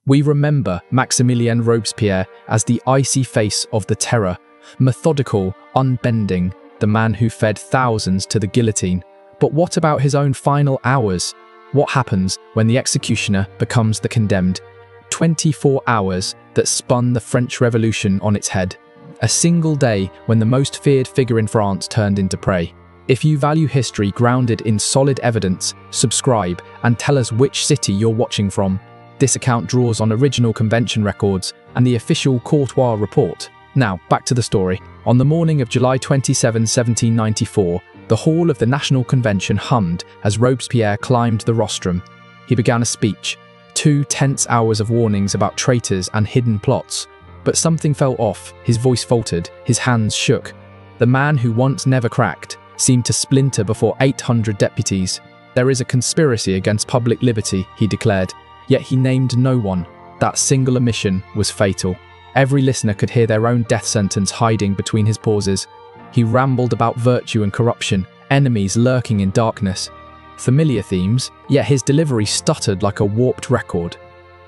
We remember Maximilien Robespierre as the icy face of the terror, methodical, unbending, the man who fed thousands to the guillotine. But what about his own final hours? What happens when the executioner becomes the condemned? 24 hours that spun the French Revolution on its head. A single day when the most feared figure in France turned into prey. If you value history grounded in solid evidence, subscribe and tell us which city you're watching from. This account draws on original convention records and the official Courtois report. Now, back to the story. On the morning of July 27, 1794, the hall of the National Convention hummed as Robespierre climbed the rostrum. He began a speech, 2 tense hours of warnings about traitors and hidden plots. But something fell off, his voice faltered, his hands shook. The man who once never cracked seemed to splinter before 800 deputies. There is a conspiracy against public liberty, he declared. Yet he named no one. That single omission was fatal. Every listener could hear their own death sentence hiding between his pauses. He rambled about virtue and corruption, enemies lurking in darkness. Familiar themes, yet his delivery stuttered like a warped record.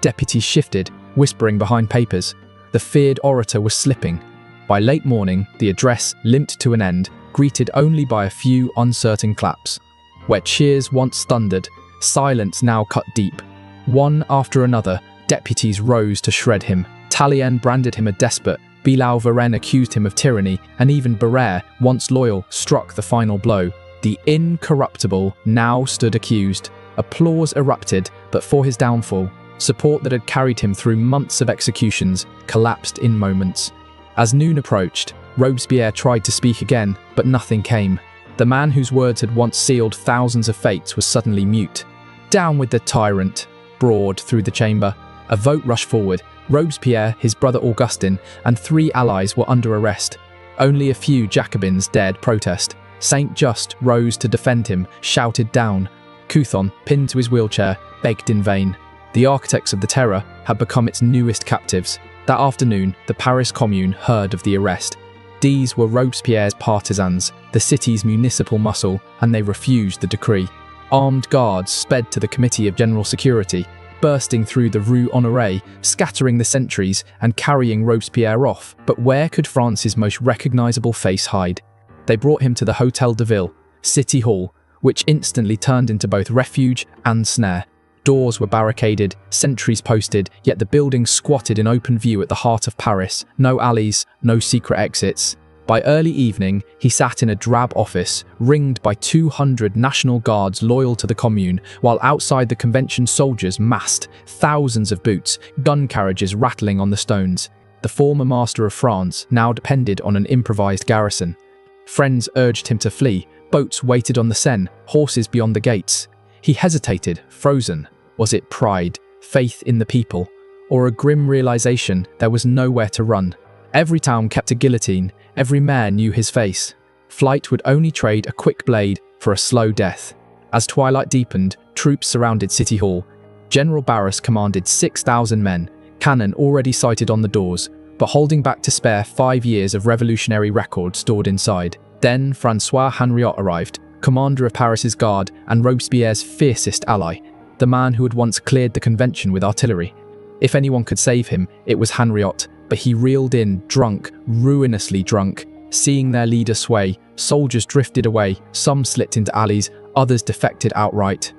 Deputies shifted, whispering behind papers. The feared orator was slipping. By late morning, the address limped to an end, greeted only by a few uncertain claps. Where cheers once thundered, silence now cut deep. One after another, deputies rose to shred him. Tallien branded him a despot, Bilau Varenne accused him of tyranny, and even Barrère, once loyal, struck the final blow. The incorruptible now stood accused. Applause erupted, but for his downfall, support that had carried him through months of executions collapsed in moments. As noon approached, Robespierre tried to speak again, but nothing came. The man whose words had once sealed thousands of fates was suddenly mute. Down with the tyrant! Broad through the chamber. A vote rushed forward. Robespierre, his brother Augustin, and 3 allies were under arrest. Only a few Jacobins dared protest. Saint Just rose to defend him, shouted down. Couthon, pinned to his wheelchair, begged in vain. The architects of the terror had become its newest captives. That afternoon, the Paris Commune heard of the arrest. These were Robespierre's partisans, the city's municipal muscle, and they refused the decree. Armed guards sped to the Committee of General Security, bursting through the Rue Honoré, scattering the sentries and carrying Robespierre off. But where could France's most recognisable face hide? They brought him to the Hôtel de Ville, City Hall, which instantly turned into both refuge and snare. Doors were barricaded, sentries posted, yet the building squatted in open view at the heart of Paris. No alleys, no secret exits. By early evening, he sat in a drab office, ringed by 200 National Guards loyal to the Commune, while outside the convention soldiers massed, thousands of boots, gun carriages rattling on the stones. The former master of France now depended on an improvised garrison. Friends urged him to flee, boats waited on the Seine, horses beyond the gates. He hesitated, frozen. Was it pride, faith in the people, or a grim realization there was nowhere to run? Every town kept a guillotine, every mayor knew his face. Flight would only trade a quick blade for a slow death. As twilight deepened, troops surrounded City Hall. General Barras commanded 6,000 men, cannon already sighted on the doors, but holding back to spare 5 years of revolutionary record stored inside. Then François Henriot arrived, commander of Paris's guard and Robespierre's fiercest ally, the man who had once cleared the convention with artillery. If anyone could save him, it was Henriot, but he reeled in, drunk, ruinously drunk. Seeing their leader sway, soldiers drifted away, some slipped into alleys, others defected outright.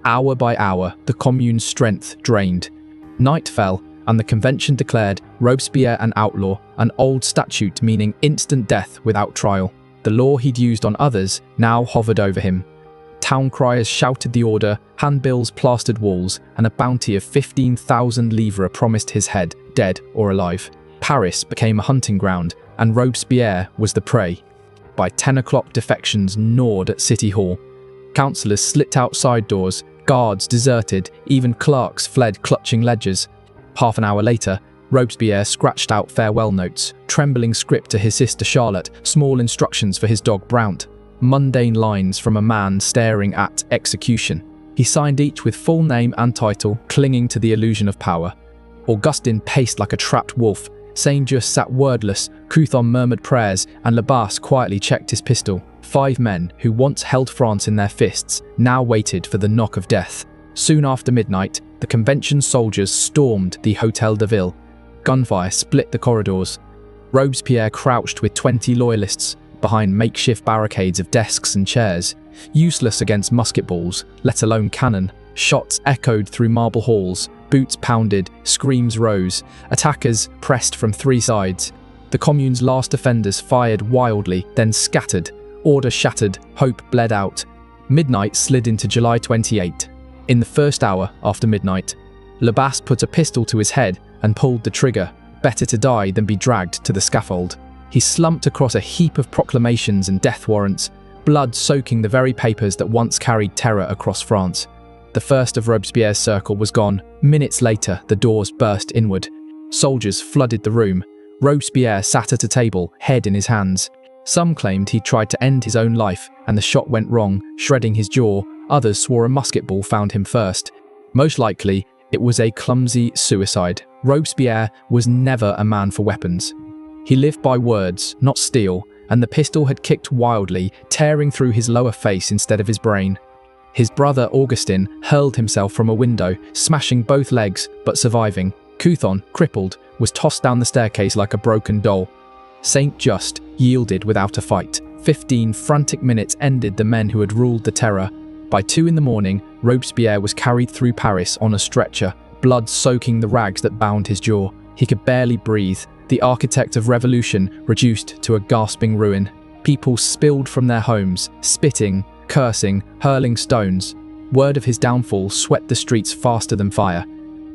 Hour by hour, the Commune's strength drained. Night fell, and the convention declared Robespierre an outlaw, an old statute meaning instant death without trial. The law he'd used on others now hovered over him. Town criers shouted the order, handbills plastered walls, and a bounty of 15,000 livres promised his head, dead or alive. Paris became a hunting ground, and Robespierre was the prey. By 10 o'clock, defections gnawed at City Hall. Councillors slipped out side doors, guards deserted, even clerks fled clutching ledgers. Half an hour later, Robespierre scratched out farewell notes, trembling script to his sister Charlotte, small instructions for his dog Brount. Mundane lines from a man staring at execution. He signed each with full name and title, clinging to the illusion of power. Augustin paced like a trapped wolf. Saint-Just sat wordless, Couthon murmured prayers, and Lebas quietly checked his pistol. 5 men, who once held France in their fists, now waited for the knock of death. Soon after midnight, the convention soldiers stormed the Hôtel de Ville. Gunfire split the corridors. Robespierre crouched with 20 loyalists behind makeshift barricades of desks and chairs, useless against musket balls, let alone cannon. Shots echoed through marble halls, boots pounded, screams rose. Attackers pressed from three sides. The Commune's last defenders fired wildly, then scattered. Order shattered, hope bled out. Midnight slid into July 28. In the first hour after midnight, Lebas put a pistol to his head and pulled the trigger. Better to die than be dragged to the scaffold. He slumped across a heap of proclamations and death warrants, blood soaking the very papers that once carried terror across France. The first of Robespierre's circle was gone. Minutes later, the doors burst inward. Soldiers flooded the room. Robespierre sat at a table, head in his hands. Some claimed he tried to end his own life, and the shot went wrong, shredding his jaw. Others swore a musket ball found him first. Most likely, it was a clumsy suicide. Robespierre was never a man for weapons. He lived by words, not steel, and the pistol had kicked wildly, tearing through his lower face instead of his brain. His brother Augustin hurled himself from a window, smashing both legs, but surviving. Couthon, crippled, was tossed down the staircase like a broken doll. Saint Just yielded without a fight. 15 frantic minutes ended the men who had ruled the terror. By 2 in the morning, Robespierre was carried through Paris on a stretcher, blood soaking the rags that bound his jaw. He could barely breathe, the architect of revolution reduced to a gasping ruin. People spilled from their homes, spitting, cursing, hurling stones. Word of his downfall swept the streets faster than fire.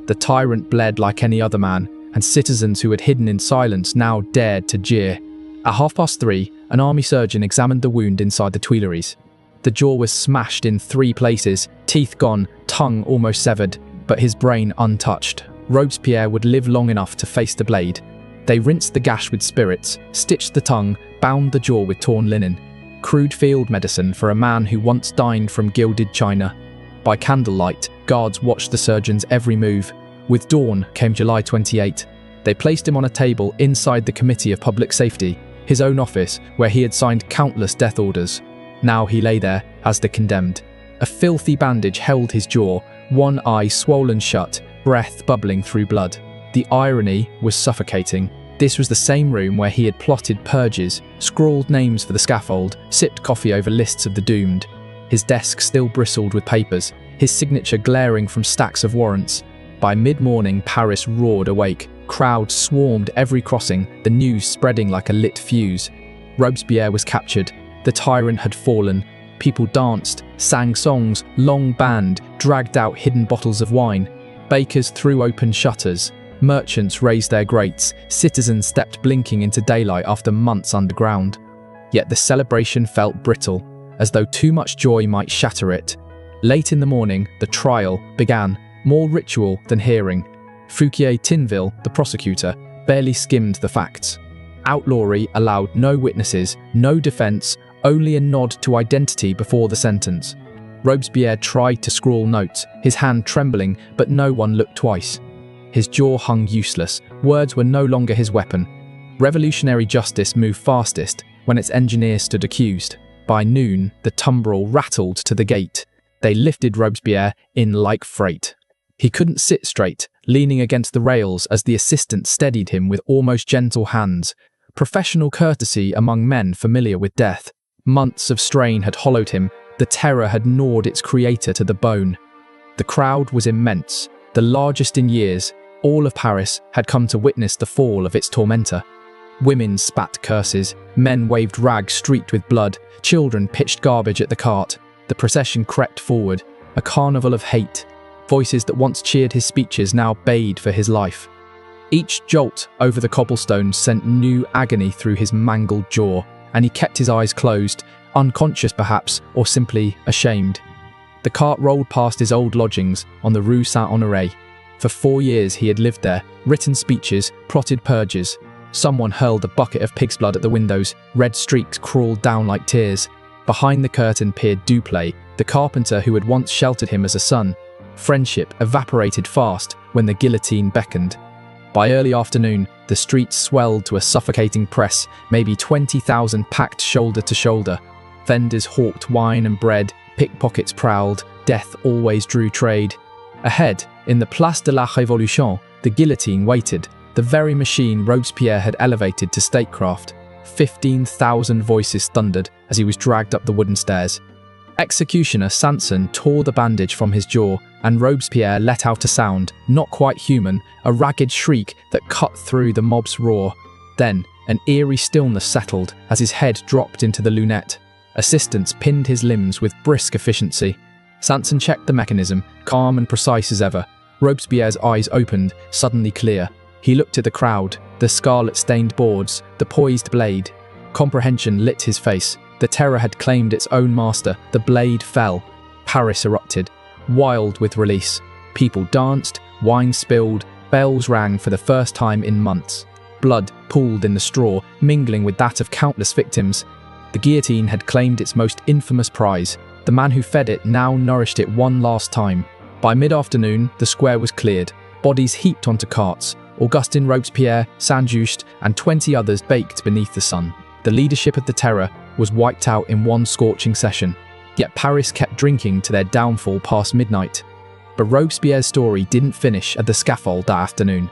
The tyrant bled like any other man, and citizens who had hidden in silence now dared to jeer. At 3:30, an army surgeon examined the wound inside the Tuileries. The jaw was smashed in 3 places, teeth gone, tongue almost severed, but his brain untouched. Robespierre would live long enough to face the blade. They rinsed the gash with spirits, stitched the tongue, bound the jaw with torn linen. Crude field medicine for a man who once dined from gilded china. By candlelight, guards watched the surgeon's every move. With dawn came July 28. They placed him on a table inside the Committee of Public Safety, his own office, where he had signed countless death orders. Now he lay there as the condemned. A filthy bandage held his jaw, one eye swollen shut, breath bubbling through blood. The irony was suffocating. This was the same room where he had plotted purges, scrawled names for the scaffold, sipped coffee over lists of the doomed. His desk still bristled with papers, his signature glaring from stacks of warrants. By mid-morning, Paris roared awake. Crowds swarmed every crossing, the news spreading like a lit fuse. Robespierre was captured. The tyrant had fallen. People danced, sang songs, long band, dragged out hidden bottles of wine. Bakers threw open shutters. Merchants raised their grates. Citizens stepped blinking into daylight after months underground. Yet the celebration felt brittle, as though too much joy might shatter it. Late in the morning, the trial began, more ritual than hearing. Fouquier Tinville, the prosecutor, barely skimmed the facts. Outlawry allowed no witnesses, no defense, only a nod to identity before the sentence. Robespierre tried to scrawl notes, his hand trembling, but no one looked twice. His jaw hung useless. Words were no longer his weapon. Revolutionary justice moved fastest when its engineer stood accused. By noon, the tumbril rattled to the gate. They lifted Robespierre in like freight. He couldn't sit straight, leaning against the rails as the assistant steadied him with almost gentle hands. Professional courtesy among men familiar with death. Months of strain had hollowed him. The terror had gnawed its creator to the bone. The crowd was immense, the largest in years. All of Paris had come to witness the fall of its tormentor. Women spat curses, men waved rags streaked with blood, children pitched garbage at the cart. The procession crept forward, a carnival of hate. Voices that once cheered his speeches now bayed for his life. Each jolt over the cobblestones sent new agony through his mangled jaw, and he kept his eyes closed, unconscious perhaps, or simply ashamed. The cart rolled past his old lodgings on the Rue Saint-Honoré. For 4 years he had lived there, written speeches, plotted purges. Someone hurled a bucket of pig's blood at the windows, red streaks crawled down like tears. Behind the curtain peered Duplay, the carpenter who had once sheltered him as a son. Friendship evaporated fast when the guillotine beckoned. By early afternoon, the streets swelled to a suffocating press, maybe 20,000 packed shoulder to shoulder. Vendors hawked wine and bread, pickpockets prowled, death always drew trade. Ahead, in the Place de la Révolution, the guillotine waited, the very machine Robespierre had elevated to statecraft. 15,000 voices thundered as he was dragged up the wooden stairs. Executioner Sanson tore the bandage from his jaw, and Robespierre let out a sound, not quite human, a ragged shriek that cut through the mob's roar. Then, an eerie stillness settled as his head dropped into the lunette. Assistants pinned his limbs with brisk efficiency. Sanson checked the mechanism, calm and precise as ever. Robespierre's eyes opened, suddenly clear. He looked at the crowd, the scarlet-stained boards, the poised blade. Comprehension lit his face. The terror had claimed its own master. The blade fell. Paris erupted, wild with release. People danced, wine spilled, bells rang for the first time in months. Blood pooled in the straw, mingling with that of countless victims. The guillotine had claimed its most infamous prize. The man who fed it now nourished it one last time. By mid-afternoon, the square was cleared. Bodies heaped onto carts. Augustin Robespierre, Saint-Just, and 20 others baked beneath the sun. The leadership of the terror was wiped out in one scorching session. Yet Paris kept drinking to their downfall past midnight. But Robespierre's story didn't finish at the scaffold that afternoon.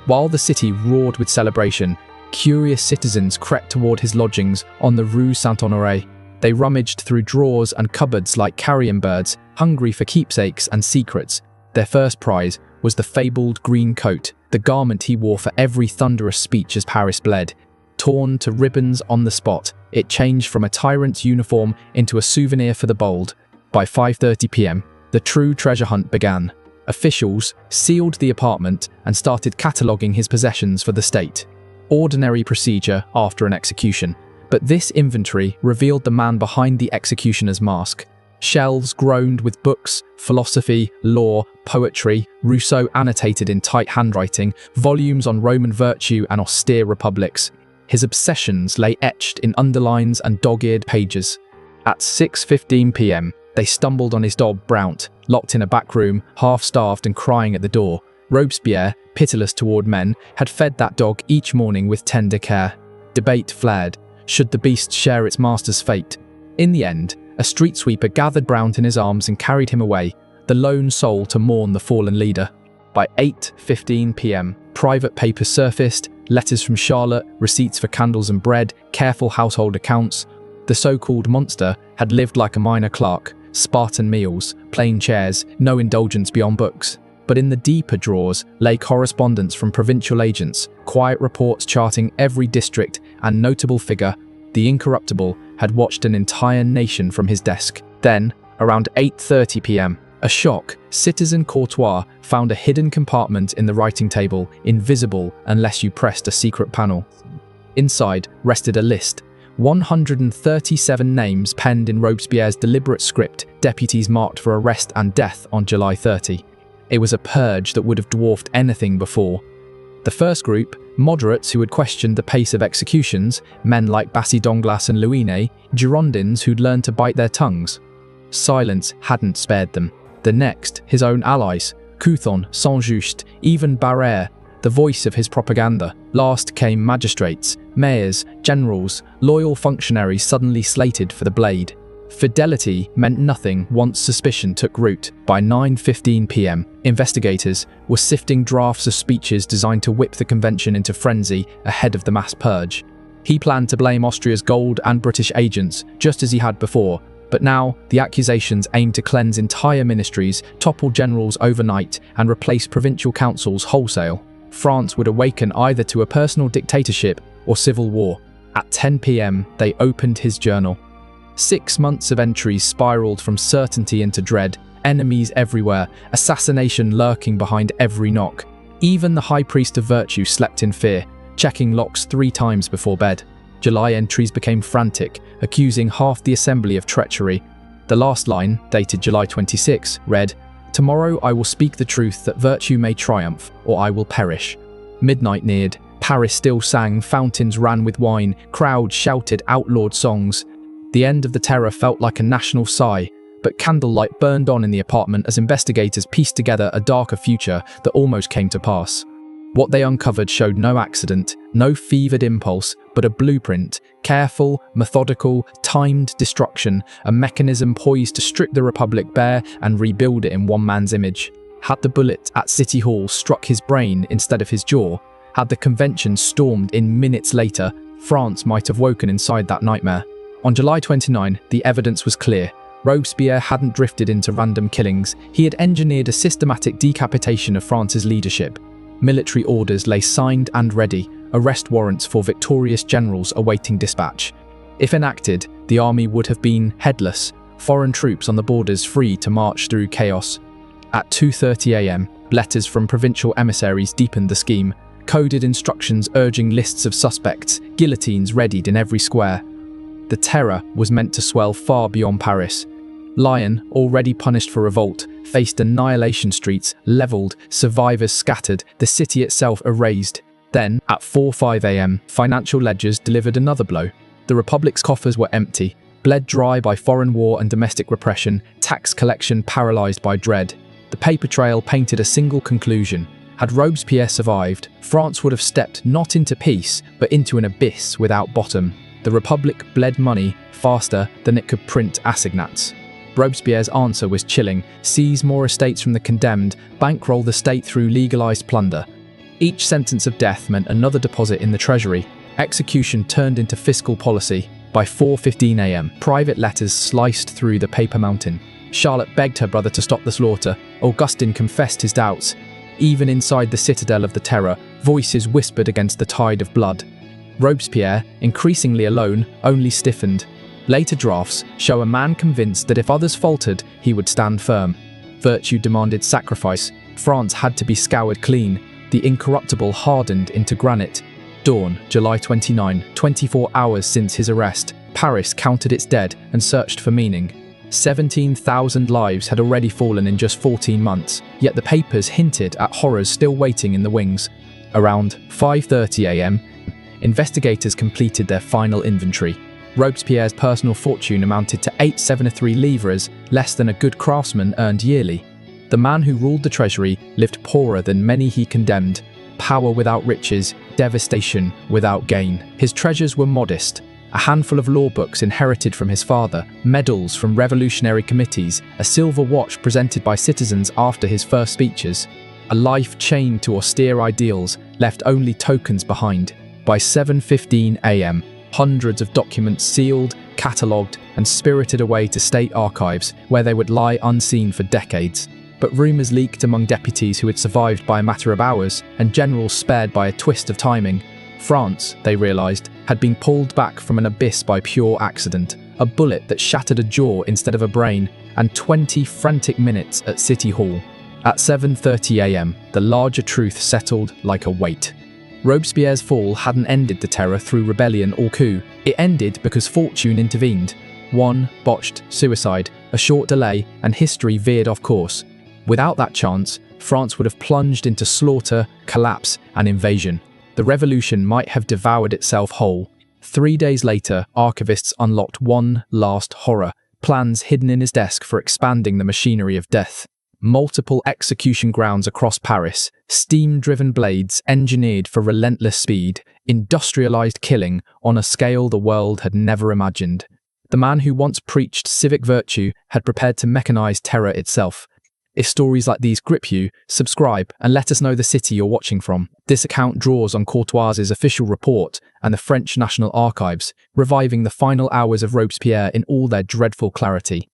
While the city roared with celebration, curious citizens crept toward his lodgings on the Rue Saint-Honoré. They rummaged through drawers and cupboards like carrion birds, hungry for keepsakes and secrets. Their first prize was the fabled green coat, the garment he wore for every thunderous speech as Paris bled. Torn to ribbons on the spot, it changed from a tyrant's uniform into a souvenir for the bold. By 5:30 p.m., the true treasure hunt began. Officials sealed the apartment and started cataloguing his possessions for the state. Ordinary procedure after an execution. But this inventory revealed the man behind the executioner's mask. Shelves groaned with books, philosophy, law, poetry, Rousseau annotated in tight handwriting, volumes on Roman virtue and austere republics. His obsessions lay etched in underlines and dog-eared pages. At 6:15 p.m, they stumbled on his dog Brount, locked in a back room, half-starved and crying at the door. Robespierre, pitiless toward men, had fed that dog each morning with tender care. Debate flared. Should the beast share its master's fate? In the end, a street sweeper gathered Brount in his arms and carried him away, the lone soul to mourn the fallen leader. By 8:15 p.m, private papers surfaced, letters from Charlotte, receipts for candles and bread, careful household accounts. The so-called monster had lived like a minor clerk, Spartan meals, plain chairs, no indulgence beyond books. But in the deeper drawers lay correspondence from provincial agents, quiet reports charting every district and notable figure. The incorruptible had watched an entire nation from his desk. Then, around 8:30 p.m, a shock. Citizen Courtois found a hidden compartment in the writing table, invisible unless you pressed a secret panel. Inside rested a list. 137 names penned in Robespierre's deliberate script, deputies marked for arrest and death on July 30. It was a purge that would have dwarfed anything before. The first group, moderates who had questioned the pace of executions, men like Bassy Danglas and Louinet, Girondins who'd learned to bite their tongues. Silence hadn't spared them. The next, his own allies, Couthon, Saint-Just, even Barrère, the voice of his propaganda. Last came magistrates, mayors, generals, loyal functionaries suddenly slated for the blade. Fidelity meant nothing once suspicion took root. By 9:15 p.m, investigators were sifting drafts of speeches designed to whip the convention into frenzy ahead of the mass purge. He planned to blame Austria's gold and British agents, just as he had before, but now the accusations aimed to cleanse entire ministries, topple generals overnight, and replace provincial councils wholesale. France would awaken either to a personal dictatorship or civil war. At 10 p.m, they opened his journal. 6 months of entries spiraled from certainty into dread, enemies everywhere, assassination lurking behind every knock. Even the high priest of virtue slept in fear, checking locks 3 times before bed. July entries became frantic, accusing half the assembly of treachery. The last line, dated July 26, read, "Tomorrow I will speak the truth that virtue may triumph, or I will perish." Midnight neared. Paris still sang, fountains ran with wine, crowds shouted outlawed songs. The end of the terror felt like a national sigh, but candlelight burned on in the apartment as investigators pieced together a darker future that almost came to pass. What they uncovered showed no accident, no fevered impulse, but a blueprint, careful, methodical, timed destruction, a mechanism poised to strip the Republic bare and rebuild it in one man's image. Had the bullet at City Hall struck his brain instead of his jaw, had the convention stormed in minutes later, France might have woken inside that nightmare. On July 29, the evidence was clear. Robespierre hadn't drifted into random killings, he had engineered a systematic decapitation of France's leadership. Military orders lay signed and ready, arrest warrants for victorious generals awaiting dispatch. If enacted, the army would have been headless, foreign troops on the borders free to march through chaos. At 2:30 a.m, letters from provincial emissaries deepened the scheme, coded instructions urging lists of suspects, guillotines readied in every square. The terror was meant to swell far beyond Paris. Lyon, already punished for revolt, faced annihilation, streets levelled, survivors scattered, the city itself erased. Then, at 4:05 a.m, financial ledgers delivered another blow. The Republic's coffers were empty, bled dry by foreign war and domestic repression, tax collection paralysed by dread. The paper trail painted a single conclusion. Had Robespierre survived, France would have stepped not into peace, but into an abyss without bottom. The Republic bled money faster than it could print assignats. Robespierre's answer was chilling: seize more estates from the condemned, bankroll the state through legalised plunder. Each sentence of death meant another deposit in the treasury. Execution turned into fiscal policy. By 4:15 a.m, private letters sliced through the paper mountain. Charlotte begged her brother to stop the slaughter. Augustin confessed his doubts. Even inside the citadel of the terror, voices whispered against the tide of blood. Robespierre, increasingly alone, only stiffened. Later drafts show a man convinced that if others faltered, he would stand firm. Virtue demanded sacrifice. France had to be scoured clean. The incorruptible hardened into granite. Dawn, July 29, 24 hours since his arrest. Paris counted its dead and searched for meaning. 17,000 lives had already fallen in just 14 months, yet the papers hinted at horrors still waiting in the wings. Around 5:30 a.m, investigators completed their final inventory. Robespierre's personal fortune amounted to 873 livres, less than a good craftsman earned yearly. The man who ruled the treasury lived poorer than many he condemned. Power without riches, devastation without gain. His treasures were modest. A handful of law books inherited from his father, medals from revolutionary committees, a silver watch presented by citizens after his first speeches. A life chained to austere ideals left only tokens behind. By 7:15 a.m, hundreds of documents sealed, catalogued, and spirited away to state archives, where they would lie unseen for decades. But rumours leaked among deputies who had survived by a matter of hours, and generals spared by a twist of timing. France, they realised, had been pulled back from an abyss by pure accident, a bullet that shattered a jaw instead of a brain, and 20 frantic minutes at City Hall. At 7:30 a.m, the larger truth settled like a weight. Robespierre's fall hadn't ended the terror through rebellion or coup. It ended because fortune intervened. One botched suicide, a short delay, and history veered off course. Without that chance, France would have plunged into slaughter, collapse, and invasion. The revolution might have devoured itself whole. 3 days later, archivists unlocked one last horror: plans hidden in his desk for expanding the machinery of death. Multiple execution grounds across Paris, steam-driven blades engineered for relentless speed, industrialized killing on a scale the world had never imagined. The man who once preached civic virtue had prepared to mechanize terror itself. If stories like these grip you, subscribe and let us know the city you're watching from. This account draws on Courtois's official report and the French National Archives, reviving the final hours of Robespierre in all their dreadful clarity.